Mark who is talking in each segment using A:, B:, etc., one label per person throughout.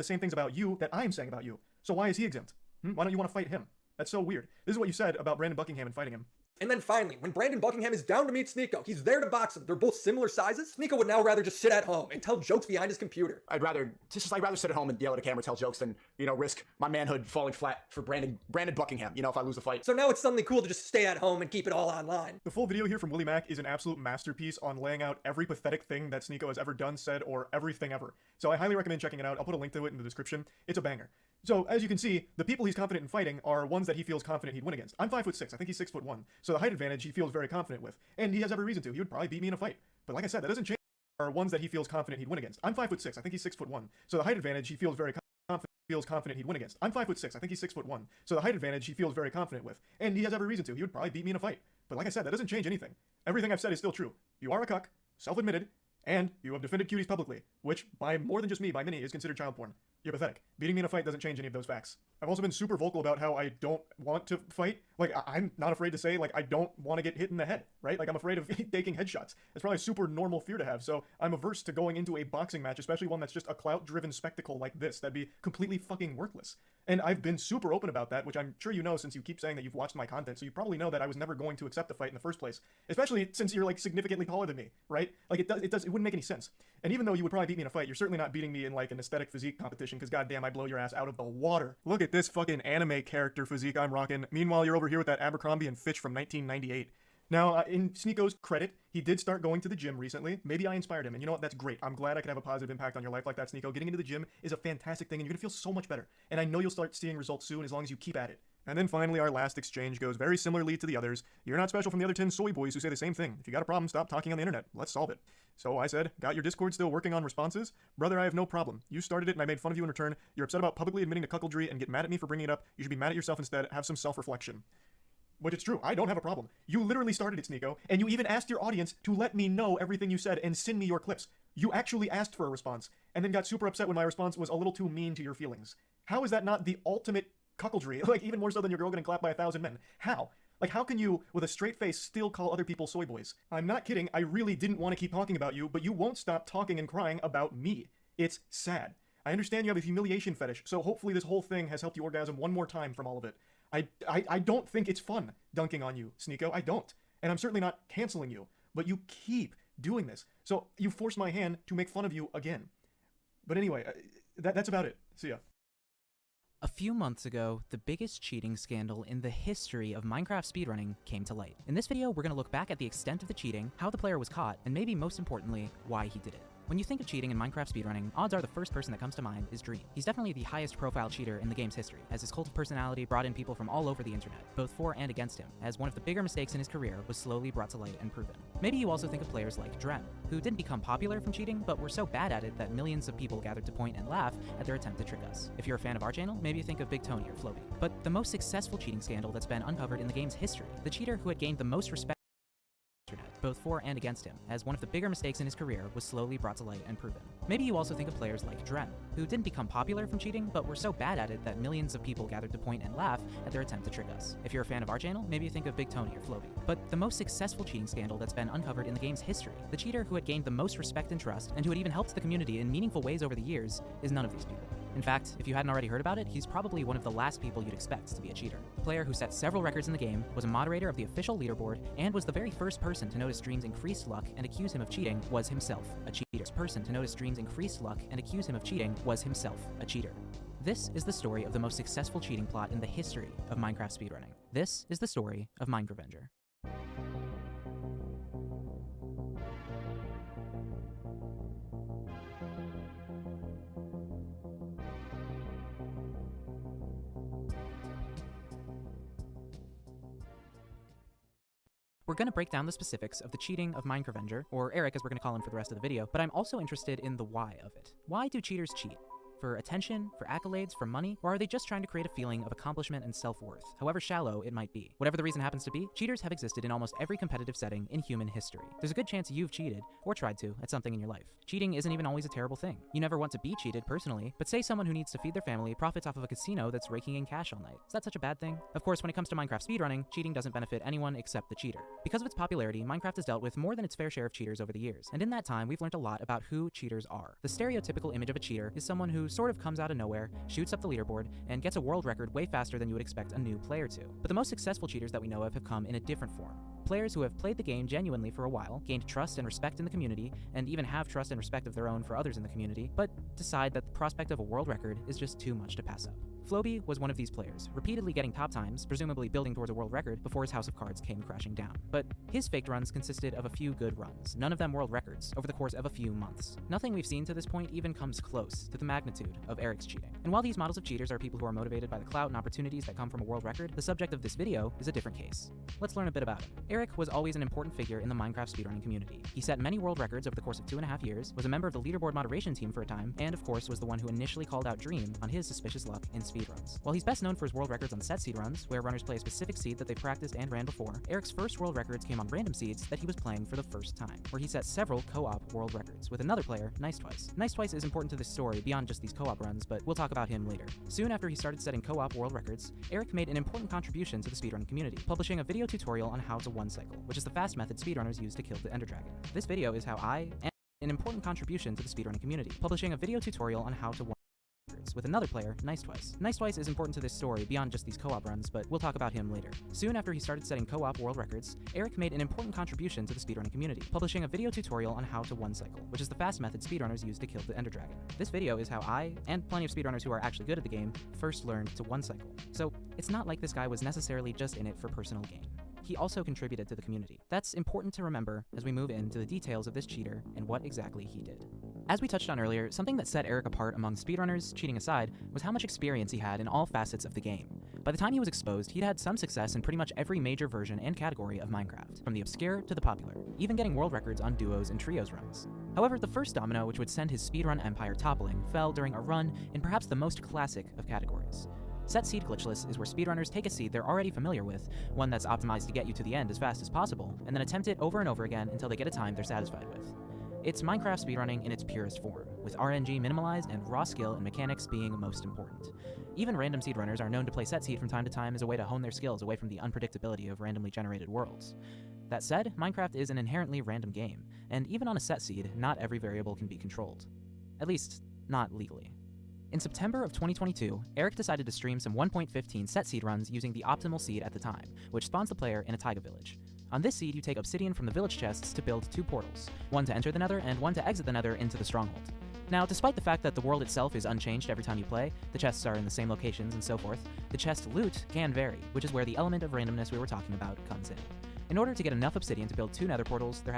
A: the same things about you that I'm saying about you. So why is he exempt? Why don't you want to fight him? That's so weird. This is what you said about Brandon Buckingham and fighting him.
B: And then finally, when Brandon Buckingham is down to meet Sneeko, he's there to box him. They're both similar sizes. Sneeko would now rather just sit at home and tell jokes behind his computer.
C: I'd rather sit at home and yell at a camera, tell jokes than, risk my manhood falling flat for Brandon Buckingham, if I lose a fight.
B: So now it's suddenly cool to just stay at home and keep it all online.
A: The full video here from Willie Mack is an absolute masterpiece on laying out every pathetic thing that Sneeko has ever done, said, or everything ever. So I highly recommend checking it out. I'll put a link to it in the description. It's a banger. So, as you can see, the people he's confident in fighting are ones that he feels confident he'd win against. I'm 5'6", I think he's 6'1", so the height advantage he feels very confident with, and he has every reason to. He would probably beat me in a fight. But like I said, that doesn't change. Are ones that he feels confident he'd win against. I'm 5'6", I think he's 6'1", so the height advantage he feels very confident he'd win against. I'm 5'6", I think he's 6'1", so the height advantage he feels very confident with, and he has every reason to. He would probably beat me in a fight. But like I said, that doesn't change anything. Everything I've said is still true. You are a cuck, self-admitted, and you have defended cuties publicly, which, by more than just me, by many, is considered child porn. You're pathetic. Beating me in a fight doesn't change any of those facts. I've also been super vocal about how I don't want to fight. Like, I'm not afraid to say, like, I don't want to get hit in the head, right? Like, I'm afraid of taking headshots. It's probably a super normal fear to have, so I'm averse to going into a boxing match, especially one that's just a clout-driven spectacle like this. That'd be completely fucking worthless. And I've been super open about that, which I'm sure you know since you keep saying that you've watched my content, so you probably know that I was never going to accept a fight in the first place. Especially since you're, like, significantly taller than me, right? Like, it wouldn't make any sense. And even though you would probably beat me in a fight, you're certainly not beating me in, like, an aesthetic physique competition, because goddamn, I blow your ass out of the water. Look at this fucking anime character physique I'm rocking. Meanwhile, you're over here with that Abercrombie and Fitch from 1998. Now, in Sneeko's credit, he did start going to the gym recently. Maybe I inspired him, and you know what? That's great. I'm glad I can have a positive impact on your life like that, Sneeko. Getting into the gym is a fantastic thing, and you're gonna feel so much better. And I know you'll start seeing results soon as long as you keep at it. And then finally, our last exchange goes very similarly to the others. You're not special from the other 10 soy boys who say the same thing. If you got a problem, stop talking on the internet. Let's solve it. So I said, got your Discord still working on responses? Brother, I have no problem. You started it and I made fun of you in return. You're upset about publicly admitting to cuckoldry and get mad at me for bringing it up. You should be mad at yourself instead. Have some self-reflection. Which it's true, I don't have a problem. You literally started it, Sneeko, and you even asked your audience to let me know everything you said and send me your clips. You actually asked for a response, and then got super upset when my response was a little too mean to your feelings. How is that not the ultimate cuckoldry? Like, even more so than your girl getting clapped by 1,000 men. How? Like, how can you, with a straight face, still call other people soy boys? I'm not kidding, I really didn't want to keep talking about you, but you won't stop talking and crying about me. It's sad. I understand you have a humiliation fetish, so hopefully this whole thing has helped you orgasm one more time from all of it. I don't think it's fun dunking on you, Sneeko. I don't. And I'm certainly not canceling you. But you keep doing this. So you forced my hand to make fun of you again. But anyway, that's about it. See ya.
D: A few months ago, the biggest cheating scandal in the history of Minecraft speedrunning came to light. In this video, we're going to look back at the extent of the cheating, how the player was caught, and maybe most importantly, why he did it. When you think of cheating in Minecraft speedrunning, odds are the first person that comes to mind is Dream. He's definitely the highest profile cheater in the game's history, as his cult of personality brought in people from all over the internet, both for and against him, as one of the bigger mistakes in his career was slowly brought to light and proven. Maybe you also think of players like Drem, who didn't become popular from cheating, but were so bad at it that millions of people gathered to point and laugh at their attempt to trick us. If you're a fan of our channel, maybe you think of Big Tony or Floby. But the most successful cheating scandal that's been uncovered in the game's history, the cheater who had gained the most respect both for and against him, as one of the bigger mistakes in his career was slowly brought to light and proven. Maybe you also think of players like Drem, who didn't become popular from cheating, but were so bad at it that millions of people gathered to point and laugh at their attempt to trick us. If you're a fan of our channel, maybe you think of Big Tony or Floby. But the most successful cheating scandal that's been uncovered in the game's history, the cheater who had gained the most respect and trust, and who had even helped the community in meaningful ways over the years, is none of these people. In fact, if you hadn't already heard about it, he's probably one of the last people you'd expect to be a cheater. The player who set several records in the game, was a moderator of the official leaderboard, and was the very first person to notice Dream's increased luck and accuse him of cheating was himself a cheater. Person to notice Dream's increased luck and accuse him of cheating was himself a cheater. This is the story of the most successful cheating plot in the history of Minecraft speedrunning. This is the story of Minecraft. We're going to break down the specifics of the cheating of Minecraft, or Eric as we're going to call him for the rest of the video, but I'm also interested in the why of it. Why do cheaters cheat? For attention, for accolades, for money, or are they just trying to create a feeling of accomplishment and self-worth, however shallow it might be? Whatever the reason happens to be, cheaters have existed in almost every competitive setting in human history. There's a good chance you've cheated, or tried to, at something in your life. Cheating isn't even always a terrible thing. You never want to be cheated personally, but say someone who needs to feed their family profits off of a casino that's raking in cash all night. Is that such a bad thing? Of course, when it comes to Minecraft speedrunning, cheating doesn't benefit anyone except the cheater. Because of its popularity, Minecraft has dealt with more than its fair share of cheaters over the years, and in that time, we've learned a lot about who cheaters are. The stereotypical image of a cheater is someone who sort of comes out of nowhere, shoots up the leaderboard, and gets a world record way faster than you would expect a new player to. But the most successful cheaters that we know of have come in a different form. Players who have played the game genuinely for a while, gained trust and respect in the community, and even have trust and respect of their own for others in the community, but decide that the prospect of a world record is just too much to pass up. Floby was one of these players, repeatedly getting top times, presumably building towards a world record before his house of cards came crashing down. But his faked runs consisted of a few good runs, none of them world records, over the course of a few months. Nothing we've seen to this point even comes close to the magnitude of Eric's cheating. And while these models of cheaters are people who are motivated by the clout and opportunities that come from a world record, the subject of this video is a different case. Let's learn a bit about him. Eric was always an important figure in the Minecraft speedrunning community. He set many world records over the course of 2.5 years, was a member of the leaderboard moderation team for a time, and of course was the one who initially called out Dream on his suspicious luck in speedruns. While he's best known for his world records on set seed runs, where runners play a specific seed that they've practiced and ran before, Eric's first world records came on random seeds that he was playing for the first time, where he set several co-op world records with another player, Nice Twice. Nice Twice is important to this story beyond just these co-op runs, but we'll talk about him later. Soon after he started setting co-op world records, Eric made an important contribution to the speedrunning community, publishing a video tutorial on how to one cycle, which is the fast method speedrunners use to kill the Ender Dragon. This video is how an important contribution to the speedrunning community, publishing a video tutorial on how to one with another player, Nice Twice. Nice Twice is important to this story beyond just these co-op runs, but we'll talk about him later. Soon after he started setting co-op world records, Eric made an important contribution to the speedrunning community, publishing a video tutorial on how to one cycle, which is the fast method speedrunners use to kill the Ender Dragon. This video is how I, and plenty of speedrunners who are actually good at the game, first learned to one cycle. So it's not like this guy was necessarily just in it for personal gain. He also contributed to the community. That's important to remember as we move into the details of this cheater and what exactly he did. As we touched on earlier, something that set Eric apart among speedrunners, cheating aside, was how much experience he had in all facets of the game. By the time he was exposed, he'd had some success in pretty much every major version and category of Minecraft, from the obscure to the popular, even getting world records on duos and trios runs. However, the first domino which would send his speedrun empire toppling fell during a run in perhaps the most classic of categories. Set seed glitchless is where speedrunners take a seed they're already familiar with, one that's optimized to get you to the end as fast as possible, and then attempt it over and over again until they get a time they're satisfied with. It's Minecraft speedrunning in its purest form, with RNG minimalized and raw skill and mechanics being most important. Even random seed runners are known to play set seed from time to time as a way to hone their skills away from the unpredictability of randomly generated worlds. That said, Minecraft is an inherently random game, and even on a set seed, not every variable can be controlled. At least, not legally. In September of 2022, Eric decided to stream some 1.15 set seed runs using the optimal seed at the time, which spawns the player in a taiga village. On this seed, you take obsidian from the village chests to build two portals, one to enter the nether and one to exit the nether into the stronghold. Now, despite the fact that the world itself is unchanged every time you play, the chests are in the same locations and so forth, the chest loot can vary, which is where the element of randomness we were talking about comes in. In order to get enough obsidian to build two nether portals, there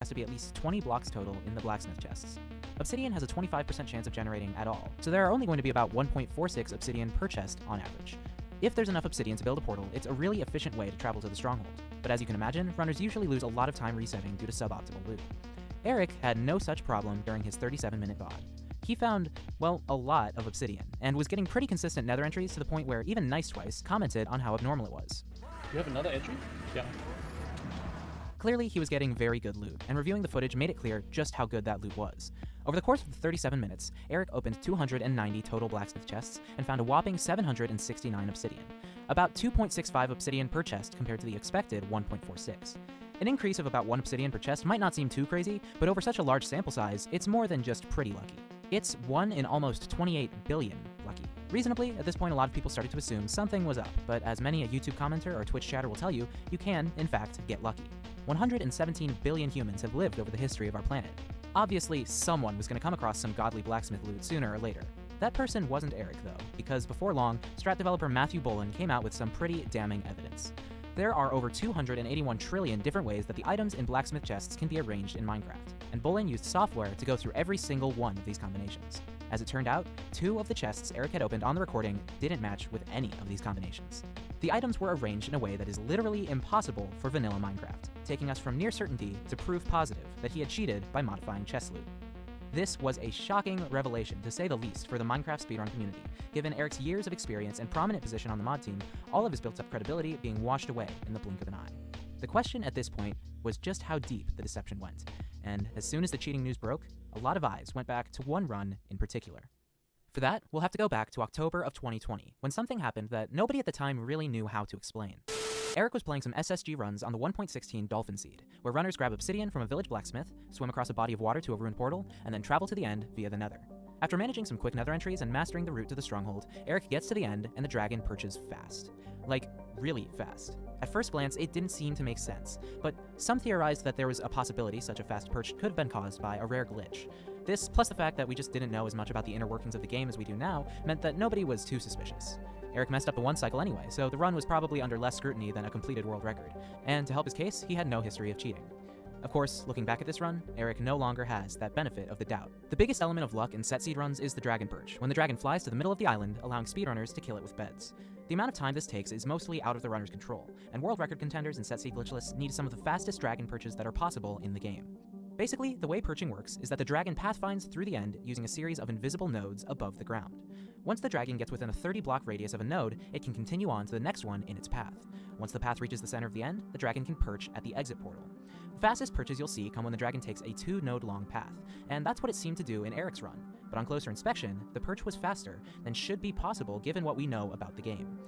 D: has to be at least 20 blocks total in the blacksmith chests. Obsidian has a 25% chance of generating at all, so there are only going to be about 1.46 obsidian per chest on average. If there's enough obsidian to build a portal, it's a really efficient way to travel to the stronghold, but as you can imagine, runners usually lose a lot of time resetting due to suboptimal loot. Eric had no such problem during his 37-minute VOD. He found, well, a lot of obsidian, and was getting pretty consistent nether entries to the point where even Nice Twice commented on how abnormal it was.
E: You have another entry? Yeah.
D: Clearly, he was getting very good loot, and reviewing the footage made it clear just how good that loot was. Over the course of the 37 minutes, Eric opened 290 total blacksmith chests and found a whopping 769 obsidian, about 2.65 obsidian per chest compared to the expected 1.46. An increase of about 1 obsidian per chest might not seem too crazy, but over such a large sample size, it's more than just pretty lucky. It's 1 in almost 28 billion lucky. Reasonably, at this point a lot of people started to assume something was up, but as many a YouTube commenter or Twitch chatter will tell you, you can, in fact, get lucky. 117 billion humans have lived over the history of our planet. Obviously, someone was going to come across some godly blacksmith loot sooner or later. That person wasn't Eric, though, because before long, Strat developer Matthew Bolin came out with some pretty damning evidence. There are over 281 trillion different ways that the items in blacksmith chests can be arranged in Minecraft, and Bolin used software to go through every single one of these combinations. As it turned out, 2 of the chests Eric had opened on the recording didn't match with any of these combinations. The items were arranged in a way that is literally impossible for vanilla Minecraft, taking us from near certainty to proof positive that he had cheated by modifying chest loot. This was a shocking revelation, to say the least, for the Minecraft speedrun community, given Eric's years of experience and prominent position on the mod team, all of his built-up credibility being washed away in the blink of an eye. The question at this point was just how deep the deception went, and as soon as the cheating news broke, a lot of eyes went back to one run in particular. For that, we'll have to go back to October of 2020, when something happened that nobody at the time really knew how to explain. Eric was playing some SSG runs on the 1.16 Dolphin Seed, where runners grab obsidian from a village blacksmith, swim across a body of water to a ruined portal, and then travel to the end via the Nether. After managing some quick Nether entries and mastering the route to the stronghold, Eric gets to the end and the dragon perches fast. Like, really fast. At first glance, it didn't seem to make sense, but some theorized that there was a possibility such a fast perch could have been caused by a rare glitch. This, plus the fact that we just didn't know as much about the inner workings of the game as we do now, meant that nobody was too suspicious. Eric messed up the one cycle anyway, so the run was probably under less scrutiny than a completed world record, and to help his case, he had no history of cheating. Of course, looking back at this run, Eric no longer has that benefit of the doubt. The biggest element of luck in set seed runs is the dragon perch, when the dragon flies to the middle of the island, allowing speedrunners to kill it with beds. The amount of time this takes is mostly out of the runner's control, and world record contenders and set seed glitchless need some of the fastest dragon perches that are possible in the game. Basically, the way perching works is that the dragon pathfinds through the end using a series of invisible nodes above the ground. Once the dragon gets within a 30-block radius of a node, it can continue on to the next one in its path. Once the path reaches the center of the end, the dragon can perch at the exit portal. The fastest perches you'll see come when the dragon takes a 2-node long path, and that's what it seemed to do in Eric's run. But on closer inspection, the perch was faster than should be possible given what we know about the game.